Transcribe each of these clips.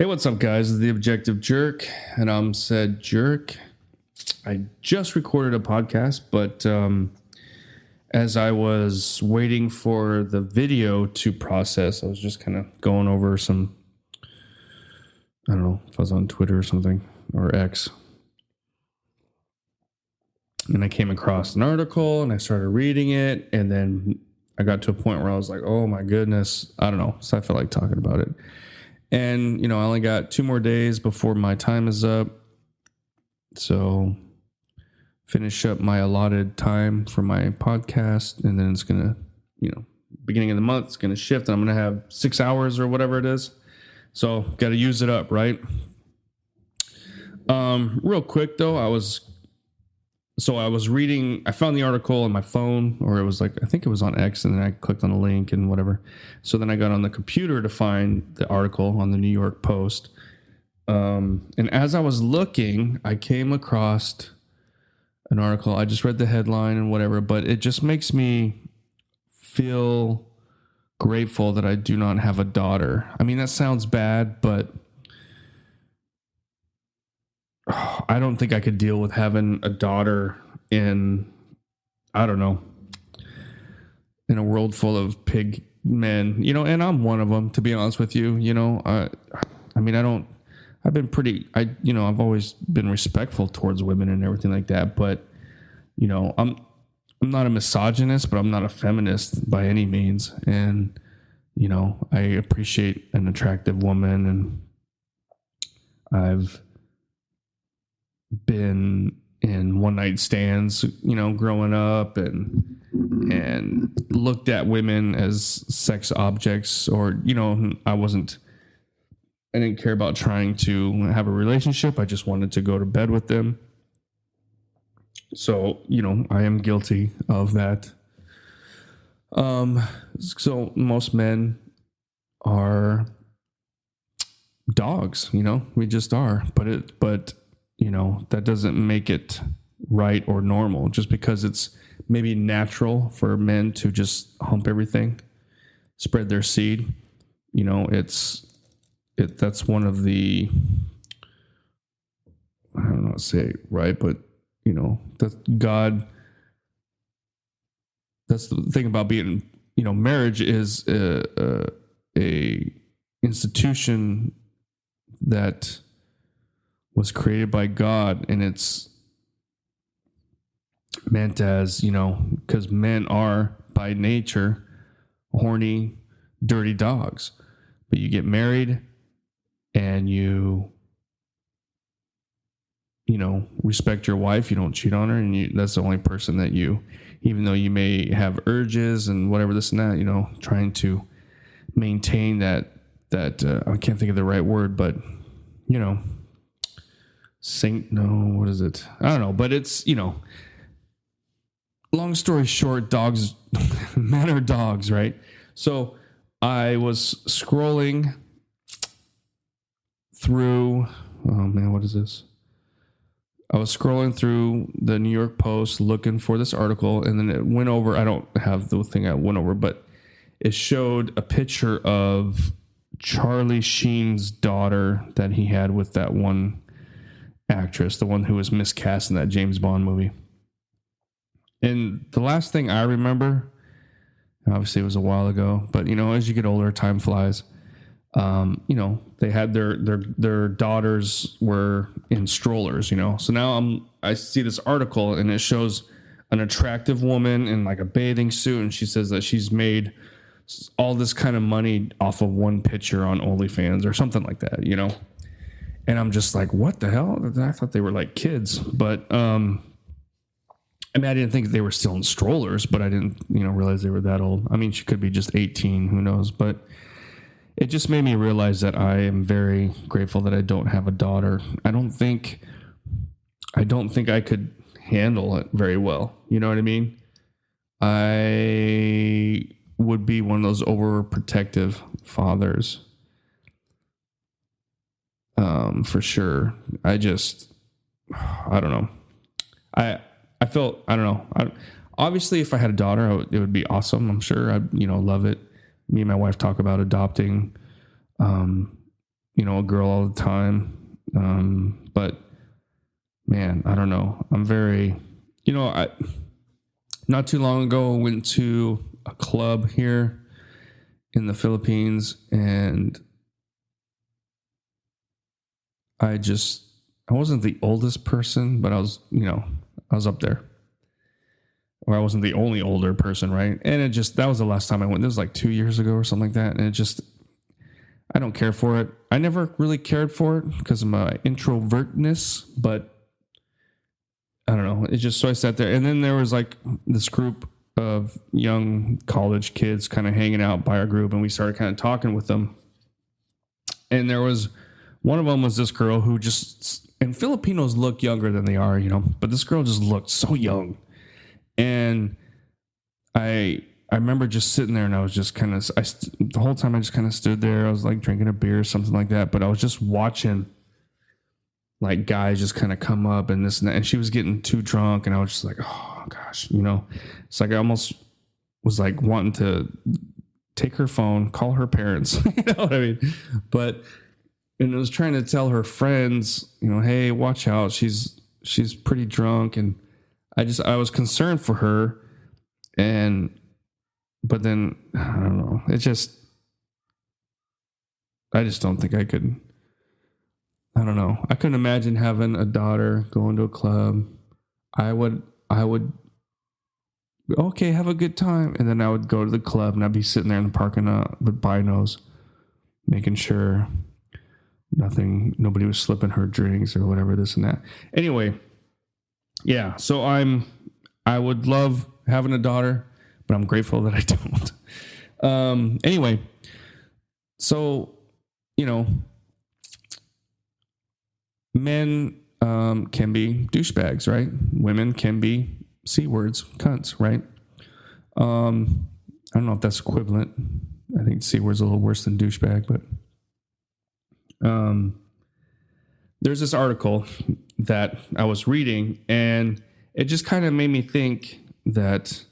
Hey, what's up, guys? This is the Objective Jerk, and I'm said jerk. I just recorded a podcast, but as I was waiting for the video to process, I was just kind of going over some, I don't know if I was on Twitter or something, or X. And I came across an article, and I started reading it, and then I got to a point where I was like, oh my goodness, I don't know. So I felt like talking about it. And, I only got 2 more days before my time is up. So finish up my allotted time for my podcast. And then it's going to, beginning of the month, it's going to shift. And I'm going to have 6 hours or whatever it is. So got to use it up, right? Real quick, though, I was reading, I found the article on my phone, or it was like, I think it was on X, and then I clicked on a link and whatever. So then I got on the computer to find the article on the New York Post. And as I was looking, I came across an article. I just read the headline and whatever, but it just makes me feel grateful that I do not have a daughter. I mean, that sounds bad, but I don't think I could deal with having a daughter in, I don't know, in a world full of pig men, and I'm one of them, to be honest with you. I've always been respectful towards women and everything like that, but, I'm not a misogynist, but I'm not a feminist by any means. And, I appreciate an attractive woman, and I've been in one night stands, growing up, and looked at women as sex objects, or, I didn't care about trying to have a relationship. I just wanted to go to bed with them. So, I am guilty of that. So most men are dogs, we just are, but that doesn't make it right or normal. Just because it's maybe natural for men to just hump everything, spread their seed, that's one of the, I don't know how to say it right, but that God, that's the thing about being, marriage is a institution that was created by God, and it's meant as, because men are by nature horny, dirty dogs. But you get married and you respect your wife, you don't cheat on her, and that's the only person that you, even though you may have urges and whatever, this and that, trying to maintain that I can't think of the right word, but what is it? I don't know, but it's, long story short, dogs, men are dogs, right? So I was scrolling through, oh man, what is this? I was scrolling through the New York Post looking for this article, and then it went over, I don't have the thing I went over, but it showed a picture of Charlie Sheen's daughter that he had with that one actress, the one who was miscast in that James Bond movie. And the last thing I remember, obviously it was a while ago, but as you get older, time flies. They had their daughters were in strollers, so now I see this article, and it shows an attractive woman in like a bathing suit, and she says that she's made all this kind of money off of one picture on OnlyFans or something like that, and I'm just like, what the hell? I thought they were like kids, but I didn't think they were still in strollers, but I didn't realize they were that old. I mean, she could be just 18, who knows, but it just made me realize that I am very grateful that I don't have a daughter. I don't think I could handle it very well. You know what I mean? I would be one of those overprotective fathers. For sure. I don't know. I felt, I don't know. Obviously, if I had a daughter, it would be awesome. I'm sure I'd, love it. Me and my wife talk about adopting. a girl all the time. But man, I don't know. I'm very, I not too long ago went to a club here in the Philippines, and I wasn't the oldest person, but I was up there. Or I wasn't the only older person, right? And that was the last time I went. This was like 2 years ago or something like that. And I don't care for it. I never really cared for it because of my introvertness, but I don't know. So I sat there, and then there was like this group of young college kids kind of hanging out by our group, and we started kind of talking with them. And there was one of them was this girl who and Filipinos look younger than they are, but this girl just looked so young. And I remember just sitting there, and I was just kind of, the whole time I just kind of stood there. I was like drinking a beer or something like that, but I was just watching like guys just kind of come up and this and that. And she was getting too drunk, and I was just like, oh gosh, it's like I almost was like wanting to take her phone, call her parents, you know what I mean? And I was trying to tell her friends, hey, watch out. She's pretty drunk. And I was concerned for her. But then I don't know. I just don't think I could. I don't know. I couldn't imagine having a daughter going to a club. I would, okay, have a good time. And then I would go to the club, and I'd be sitting there in the parking lot with binos, making sure nobody was slipping her drinks or whatever, this and that. Anyway, yeah. So I would love having a daughter, but I'm grateful that I don't. Anyway, so, men can be douchebags, right? Women can be C words, cunts, right? I don't know if that's equivalent. I think C word's a little worse than douchebag, but there's this article that I was reading, and it just kind of made me think that,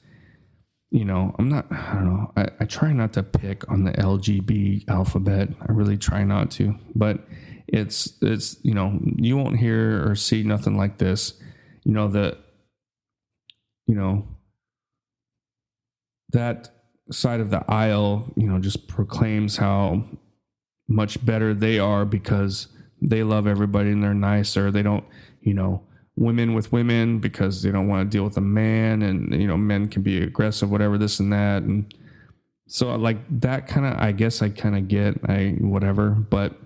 I don't know. I try not to pick on the LGB alphabet. I really try not to, but it's, you won't hear or see nothing like this, that side of the aisle, just proclaims how much better they are because they love everybody and they're nice, or they don't, women with women because they don't want to deal with a man, and, men can be aggressive, whatever, this and that. And so like that kind of, I guess I kind of get, whatever, but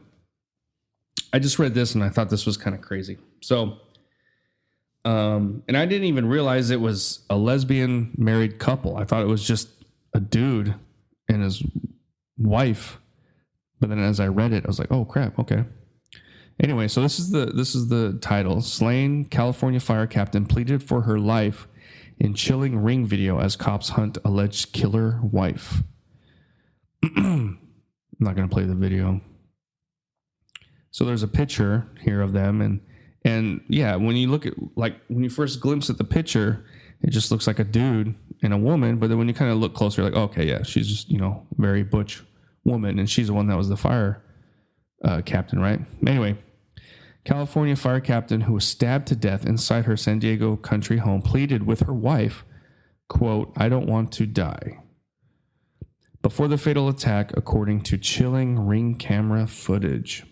I just read this and I thought this was kind of crazy. So, and I didn't even realize it was a lesbian married couple. I thought it was just a dude and his wife. But then as I read it, I was like, oh crap. Okay. Anyway, so this is the title. Slain California fire captain pleaded for her life in chilling ring video as cops hunt alleged killer wife. I'm not going to play the video. So there's a picture here of them, and yeah, when you look at, like, when you first glimpse at the picture, it just looks like a dude and a woman, but then when you kind of look closer, you're like, okay, yeah, she's just, very butch woman, and she's the one that was the fire captain, right? Anyway, California fire captain who was stabbed to death inside her San Diego country home pleaded with her wife, quote, "I don't want to die," before the fatal attack, according to chilling ring camera footage.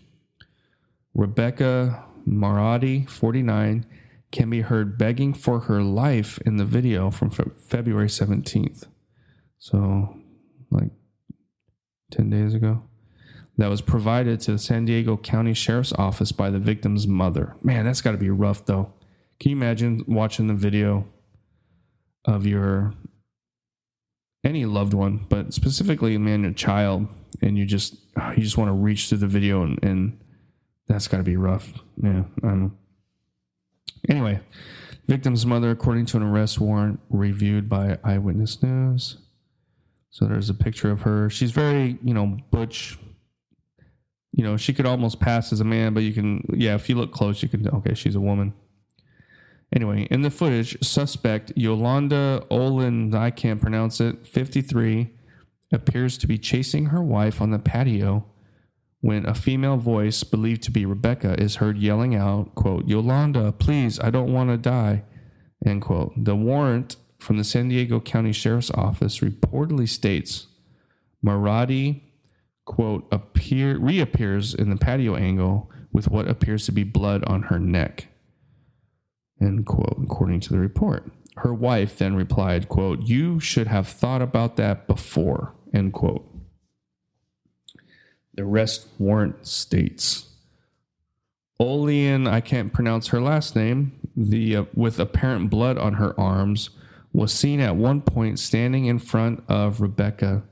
Rebecca Maradi, 49, can be heard begging for her life in the video from February 17th. So, like 10 days ago. That was provided to the San Diego County Sheriff's Office by the victim's mother. Man, that's got to be rough, though. Can you imagine watching the video of any loved one, but specifically, man, your child, and you just want to reach through the video, and that's got to be rough. Yeah, I don't know. Anyway, victim's mother, according to an arrest warrant reviewed by Eyewitness News. So there's a picture of her. She's very, butch. She could almost pass as a man, but if you look close, you can, okay, she's a woman. Anyway, in the footage, suspect Yolanda Olin, I can't pronounce it, 53, appears to be chasing her wife on the patio when a female voice believed to be Rebecca is heard yelling out, quote, "Yolanda, please, I don't want to die," end quote. The warrant from the San Diego County Sheriff's Office reportedly states Maradi, quote, reappears in the patio angle with what appears to be blood on her neck, end quote, according to the report. Her wife then replied, quote, "You should have thought about that before," end quote. The arrest warrant states Olean, I can't pronounce her last name, with apparent blood on her arms, was seen at one point standing in front of Rebecca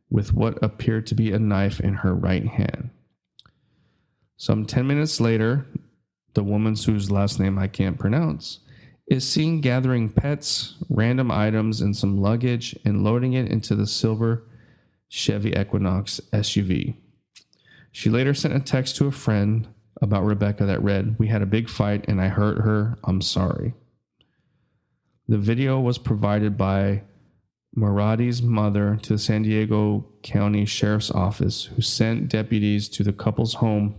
with what appeared to be a knife in her right hand. Some 10 minutes later, the woman whose last name I can't pronounce is seen gathering pets, random items, and some luggage and loading it into the silver Chevy Equinox SUV. She later sent a text to a friend about Rebecca that read, "We had a big fight and I hurt her. I'm sorry." The video was provided by Maradi's mother to the San Diego County Sheriff's Office, who sent deputies to the couple's home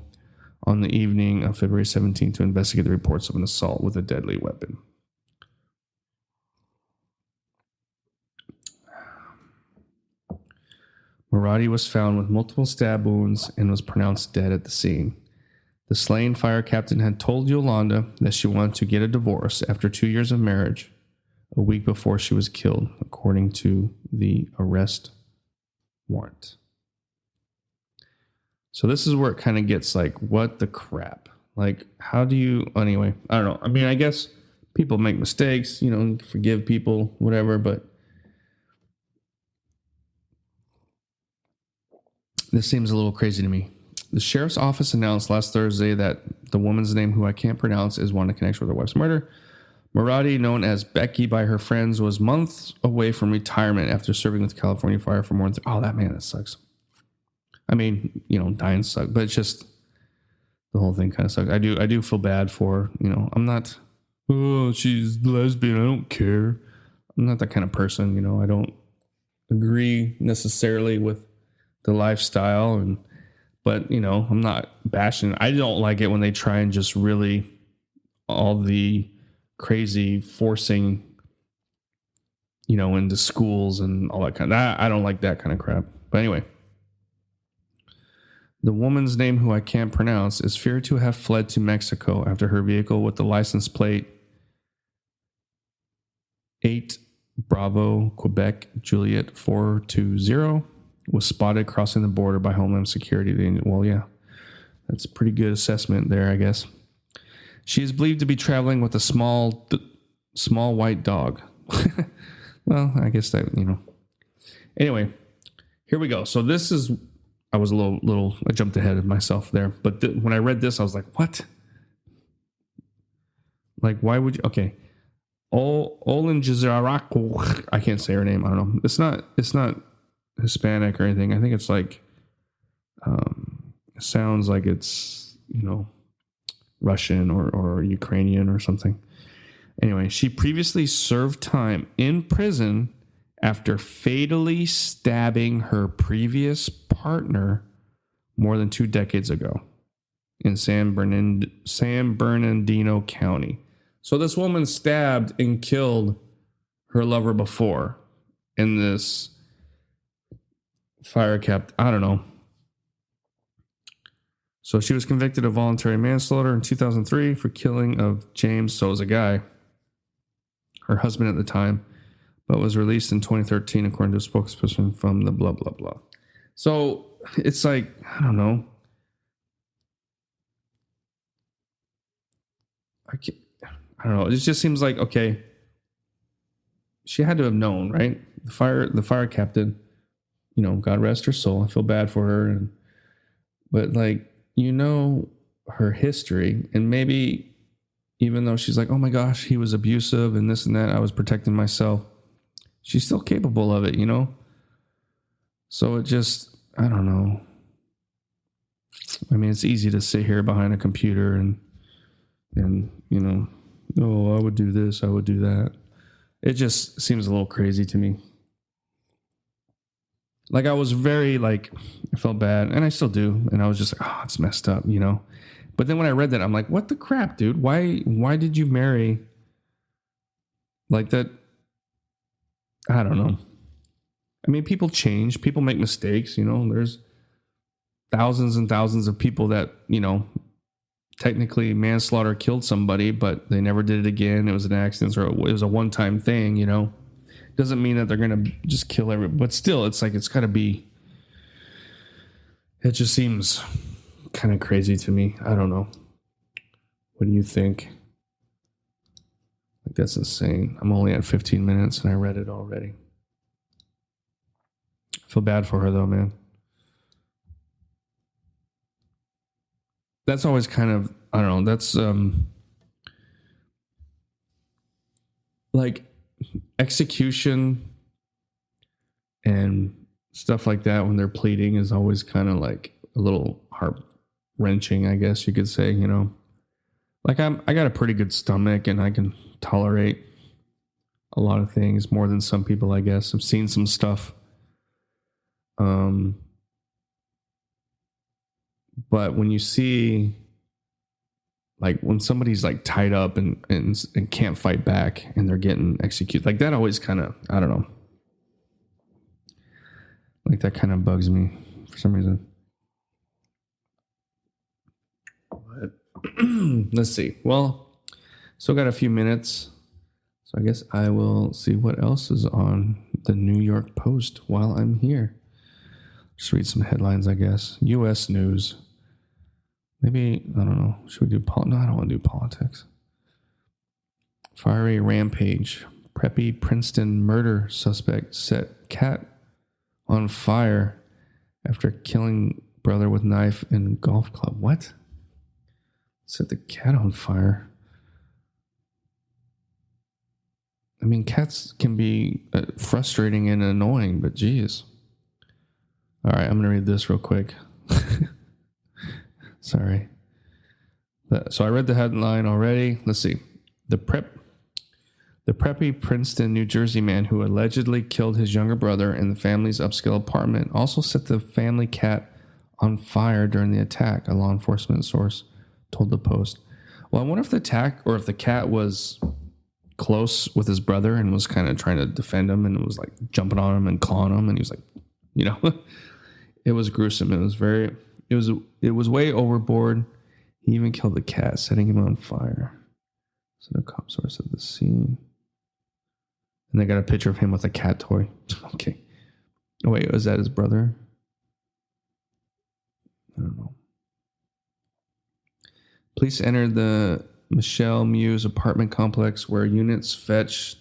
on the evening of February 17th to investigate the reports of an assault with a deadly weapon. Maradi was found with multiple stab wounds and was pronounced dead at the scene. The slain fire captain had told Yolanda that she wanted to get a divorce after 2 years of marriage, a week before she was killed, according to the arrest warrant. So this is where it kind of gets like, what the crap? Like, how do you, anyway, I don't know. I mean, I guess people make mistakes, forgive people, whatever, but this seems a little crazy to me. The sheriff's office announced last Thursday that the woman's name, who I can't pronounce, is one in connection with her wife's murder. Maradi, known as Becky by her friends, was months away from retirement after serving with California Fire for more than... that sucks. I mean, dying sucks, but it's just the whole thing kind of sucks. I do feel bad for, I'm not, oh, she's lesbian, I don't care. I'm not that kind of person, I don't agree necessarily with the lifestyle, but I'm not bashing. I don't like it when they try and just really all the crazy forcing, into schools and all that kind of, I don't like that kind of crap. But anyway, the woman's name, who I can't pronounce, is feared to have fled to Mexico after her vehicle with the license plate 8 Bravo Quebec Juliet 420 was spotted crossing the border by Homeland Security. Well, yeah, that's a pretty good assessment there, I guess. She is believed to be traveling with a small white dog. Well, I guess that, Anyway, here we go. So this is, I was I jumped ahead of myself there. But when I read this, I was like, what? Like, why would you? Okay. Olin Jizarako. I can't say her name. I don't know. It's not Hispanic or anything. I think it's like, it sounds like it's, Russian or Ukrainian or something. Anyway, she previously served time in prison after fatally stabbing her previous partner more than 2 decades ago in San Bernardino County. So this woman stabbed and killed her lover before, and this fire captain, I don't know. So she was convicted of voluntary manslaughter in 2003 for killing of James, so it was a guy, her husband at the time, but was released in 2013 according to a spokesperson from the blah, blah, blah. So it's like, I don't know. I don't know. It just seems like, okay, she had to have known, right? The fire captain, God rest her soul. I feel bad for her. But like, her history, and maybe even though she's like, oh my gosh, he was abusive and this and that, I was protecting myself, she's still capable of it, So it just, I don't know. I mean, it's easy to sit here behind a computer and oh, I would do this, I would do that. It just seems a little crazy to me. Like I was very like, I felt bad, and I still do, and I was just like, oh, it's messed up, you know. But then when I read that, I'm like, what the crap, dude? Why did you marry like that? I don't know. I mean, people change, people make mistakes, you know. There's thousands and thousands of people that, you know, technically manslaughter killed somebody, but they never did it again. It was an accident or it was a one-time thing, you know. Doesn't mean that they're going to just kill everybody, but still, it's like, it's got to be, it just seems kind of crazy to me. I don't know. What do you think? Like, that's insane. I'm only at 15 minutes and I read it already. I feel bad for her though, man. That's always kind of, I don't know, that's like execution and stuff like that when they're pleading is always kind of like a little heart wrenching, I guess you could say, you know. Like I got a pretty good stomach and I can tolerate a lot of things more than some people, I guess. I've seen some stuff. But when you see like when somebody's like tied up and can't fight back and they're getting executed, like that always kind of, I don't know. Like that kind of bugs me for some reason. But let's see. Well, still got a few minutes. So I guess I will see what else is on the New York Post while I'm here. Just read some headlines, I guess. U.S. news. Maybe, I don't know. Should we do no, I don't want to do politics. Fiery rampage. Preppy Princeton murder suspect set cat on fire after killing brother with knife in golf club. What? Set the cat on fire. I mean, cats can be frustrating and annoying, but geez. All right, I'm going to read this real quick. Sorry. So I read the headline already. Let's see. The preppy Princeton, New Jersey man who allegedly killed his younger brother in the family's upscale apartment also set the family cat on fire during the attack, a law enforcement source told the Post. Well, I wonder if the attack or if the cat was close with his brother and was kind of trying to defend him and was like jumping on him and clawing him, and he was like, you know, it was gruesome. It was way overboard. He even killed the cat, setting him on fire. So the cop source at the scene. And they got a picture of him with a cat toy. Okay. Oh, wait, was that his brother? I don't know. Police entered the Michelle Muse apartment complex where units fetched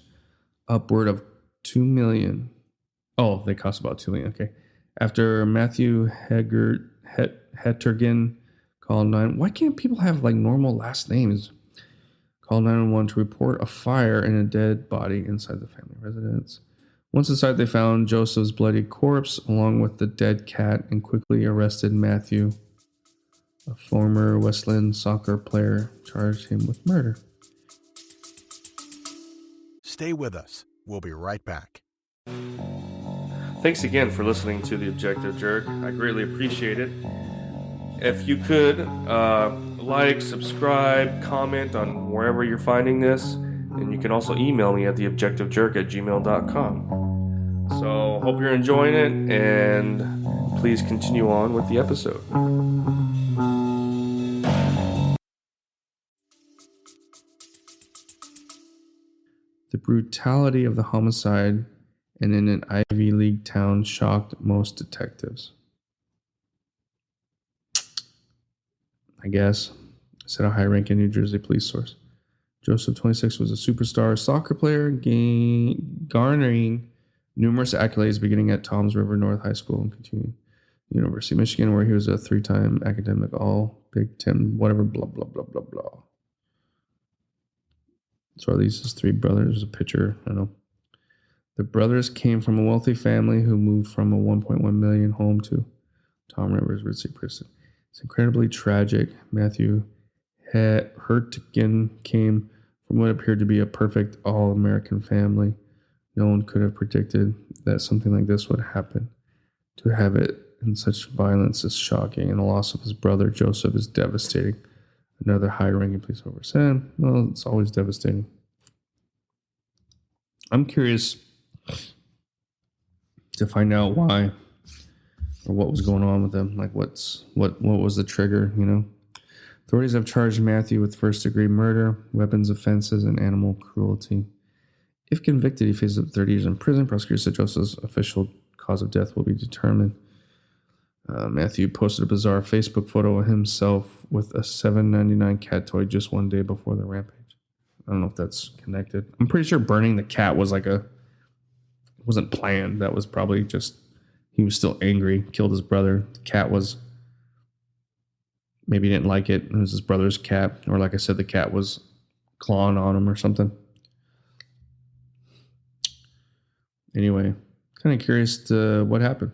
upward of $2 million. Oh, they cost about $2 million. Okay. After Matthew Hettergen called 911. Why can't people have like normal last names? Called 911 to report a fire and a dead body inside the family residence. Once inside, they found Joseph's bloody corpse along with the dead cat and quickly arrested Matthew, a former Westland soccer player, charged him with murder. Stay with us. We'll be right back. Thanks again for listening to The Objective Jerk. I greatly appreciate it. If you could like, subscribe, comment on wherever you're finding this, and you can also email me at theobjectivejerk@gmail.com. So hope you're enjoying it, and please continue on with the episode. The brutality of the homicide and in an Ivy League town shocked most detectives. I guess, said a high-ranking New Jersey police source. Joseph, 26, was a superstar soccer player, garnering numerous accolades beginning at Toms River North High School and continuing University of Michigan, where he was a 3-time academic all Big Ten, whatever, blah, blah, blah, blah, blah. So are these his 3 brothers? There's a picture, I don't know. The brothers came from a wealthy family who moved from a $1.1 million home to Tom Rivers ritzy prison. It's incredibly tragic. Matthew Hertgen came from what appeared to be a perfect all-American family. No one could have predicted that something like this would happen. To have it in such violence is shocking, and the loss of his brother Joseph is devastating. Another high-ranking police officer said, well, it's always devastating. I'm curious to find out why or what was going on with him. Like what was the trigger, you know? Authorities have charged Matthew with first-degree murder, weapons offenses, and animal cruelty. If convicted, he faces up to 30 years in prison. Prosecutors said Joseph's official cause of death will be determined. Matthew posted a bizarre Facebook photo of himself with a $7.99 cat toy just one day before the rampage. I don't know if that's connected. I'm pretty sure burning the cat was wasn't planned. That was probably just, he was still angry, killed his brother. The cat was, maybe he didn't like it. It was his brother's cat. Or like I said, the cat was clawing on him or something. Anyway, kind of curious to what happened.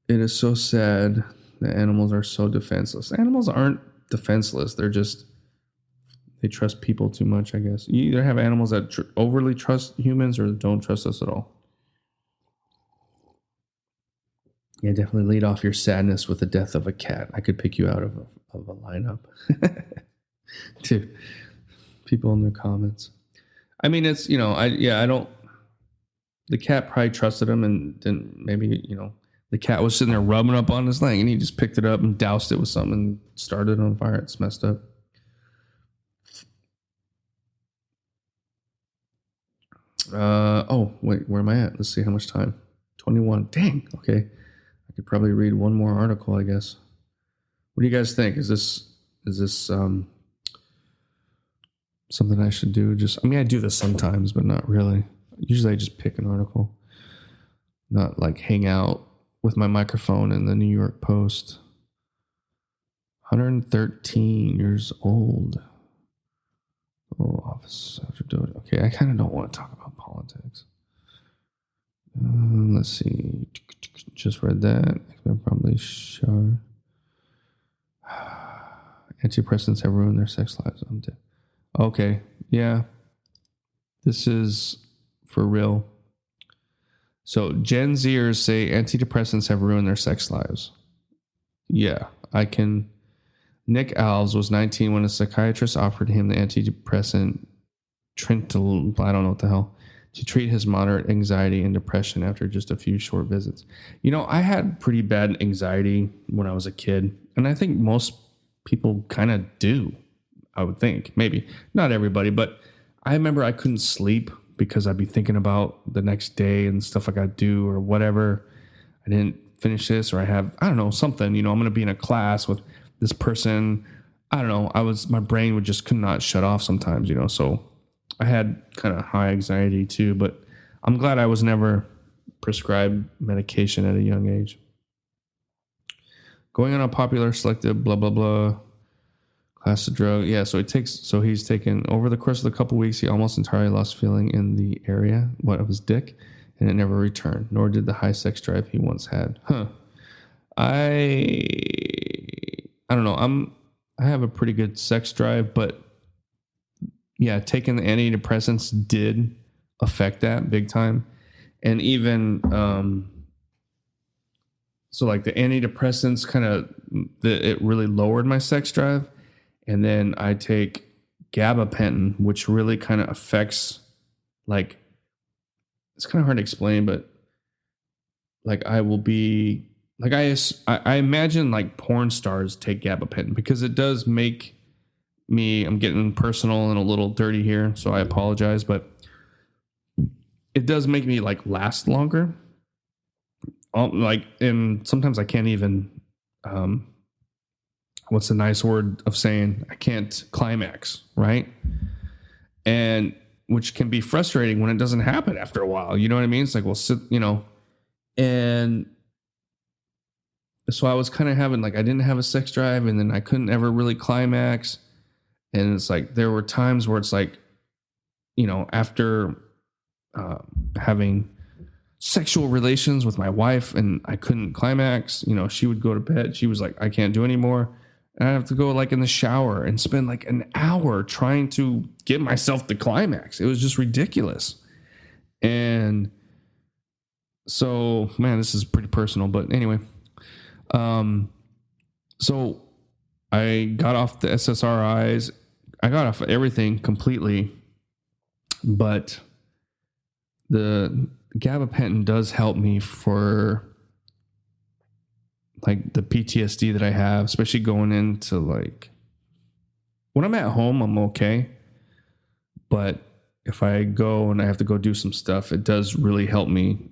It is so sad that animals are so defenseless. Animals aren't defenseless. They trust people too much, I guess. You either have animals that overly trust humans or don't trust us at all. Yeah, definitely lead off your sadness with the death of a cat. I could pick you out of a lineup. To people in their comments. I mean, it's, you know, I don't, the cat probably trusted him and didn't, maybe, you know, the cat was sitting there rubbing up on his leg and he just picked it up and doused it with something and started it on fire. It's messed up. Oh, wait, where am I at? Let's see how much time. 21. Dang. Okay. I could probably read one more article, I guess. What do you guys think? Is this something I should do? I do this sometimes, but not really. Usually I just pick an article, not like hang out with my microphone in the New York Post. 113 years old. Oh, office after doing it. Okay, I kind of don't want to talk about politics. Let's see. Just read that. I'm probably sure. Antidepressants have ruined their sex lives. I'm dead. Okay, yeah. This is for real. So Gen Zers say antidepressants have ruined their sex lives. Yeah, I can. Nick Alves was 19 when a psychiatrist offered him the antidepressant Trental, I don't know what the hell, to treat his moderate anxiety and depression after just a few short visits. You know, I had pretty bad anxiety when I was a kid, and I think most people kind of do, I would think. Maybe. Not everybody, but I remember I couldn't sleep because I'd be thinking about the next day and stuff I got to do or whatever. I didn't finish this, or I don't know, something, you know, I'm going to be in a class with this person. I don't know. My brain could not shut off sometimes, you know, so I had kind of high anxiety too, but I'm glad I was never prescribed medication at a young age. Going on a popular selective blah, blah, blah class of drug. Yeah. So he's taken over the course of the couple weeks. He almost entirely lost feeling in the area of his dick, and it never returned, nor did the high sex drive he once had. I don't know. I have a pretty good sex drive, but yeah, taking the antidepressants did affect that big time. And even, so like the antidepressants it really lowered my sex drive. And then I take gabapentin, which really kind of affects, like, it's kind of hard to explain, but like I will be, like I imagine like porn stars take gabapentin because it does make me, I'm getting personal and a little dirty here, so I apologize, but it does make me like last longer. And sometimes I can't even, what's the nice word of saying, I can't climax, right? And which can be frustrating when it doesn't happen after a while. You know what I mean? It's like, well, sit, you know, and so I was kind of having, like, I didn't have a sex drive, and then I couldn't ever really climax. And it's like, there were times where it's like, you know, after having sexual relations with my wife and I couldn't climax, you know, she would go to bed. She was like, I can't do anymore. And I have to go like in the shower and spend like an hour trying to get myself to climax. It was just ridiculous. And so, man, this is pretty personal, but anyway. So I got off the SSRIs. I got off everything completely, but the gabapentin does help me for like the PTSD that I have, especially going into like when I'm at home, I'm okay. But if I go and I have to go do some stuff, it does really help me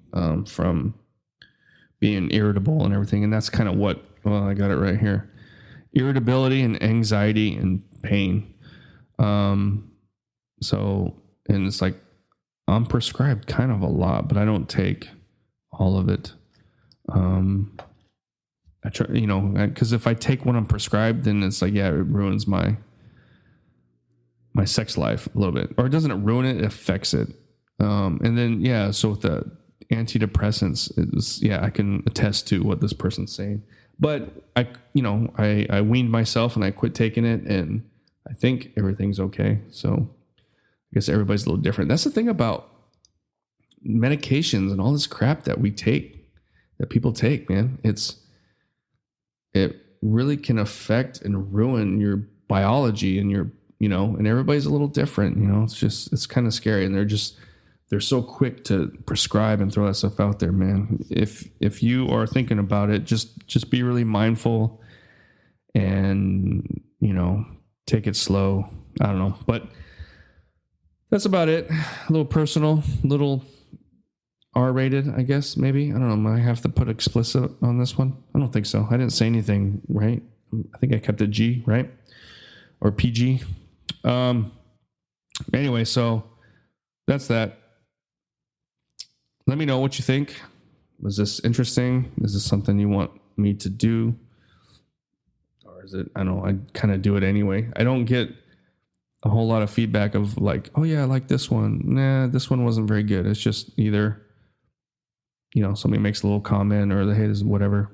from being irritable and everything. And that's kind of what, well, I got it right here. Irritability and anxiety and pain. So, and it's like, I'm prescribed kind of a lot, but I don't take all of it. I try, because if I take what I'm prescribed, then it's like, yeah, it ruins my sex life a little bit, or it doesn't ruin it, it affects it. And then, yeah, so with the antidepressants, I can attest to what this person's saying, but I weaned myself and I quit taking it, and I think everything's okay. So I guess everybody's a little different. That's the thing about medications and all this crap that we take, that people take, man. It really can affect and ruin your biology and your, and everybody's a little different, it's kind of scary. And they're so quick to prescribe and throw that stuff out there, man. If you are thinking about it, just be really mindful and, take it slow. I don't know, but that's about it. A little personal, little R-rated, I guess, maybe. I don't know. Might have to put explicit on this one. I don't think so. I didn't say anything, right? I think I kept it G, right? Or PG. Anyway, so that's that. Let me know what you think. Was this interesting? Is this something you want me to do? Or is it, I don't know, I kind of do it anyway. I don't get a whole lot of feedback of like, oh yeah, I like this one. Nah, this one wasn't very good. It's just either, somebody makes a little comment or the haters, whatever,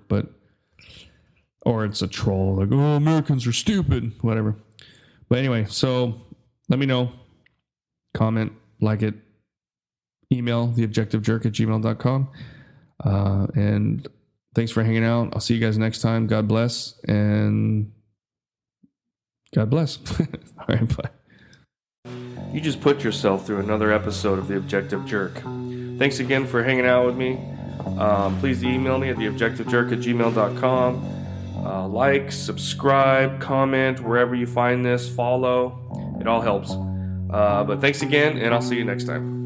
or it's a troll, like, oh, Americans are stupid, whatever. But anyway, so let me know, comment, like it, email theobjectivejerk@gmail.com. And thanks for hanging out. I'll see you guys next time. God bless, and God bless. All right, bye. You just put yourself through another episode of The Objective Jerk. Thanks again for hanging out with me. Please email me at theobjectivejerk@gmail.com. Like, subscribe, comment, wherever you find this, follow. It all helps. But thanks again, and I'll see you next time.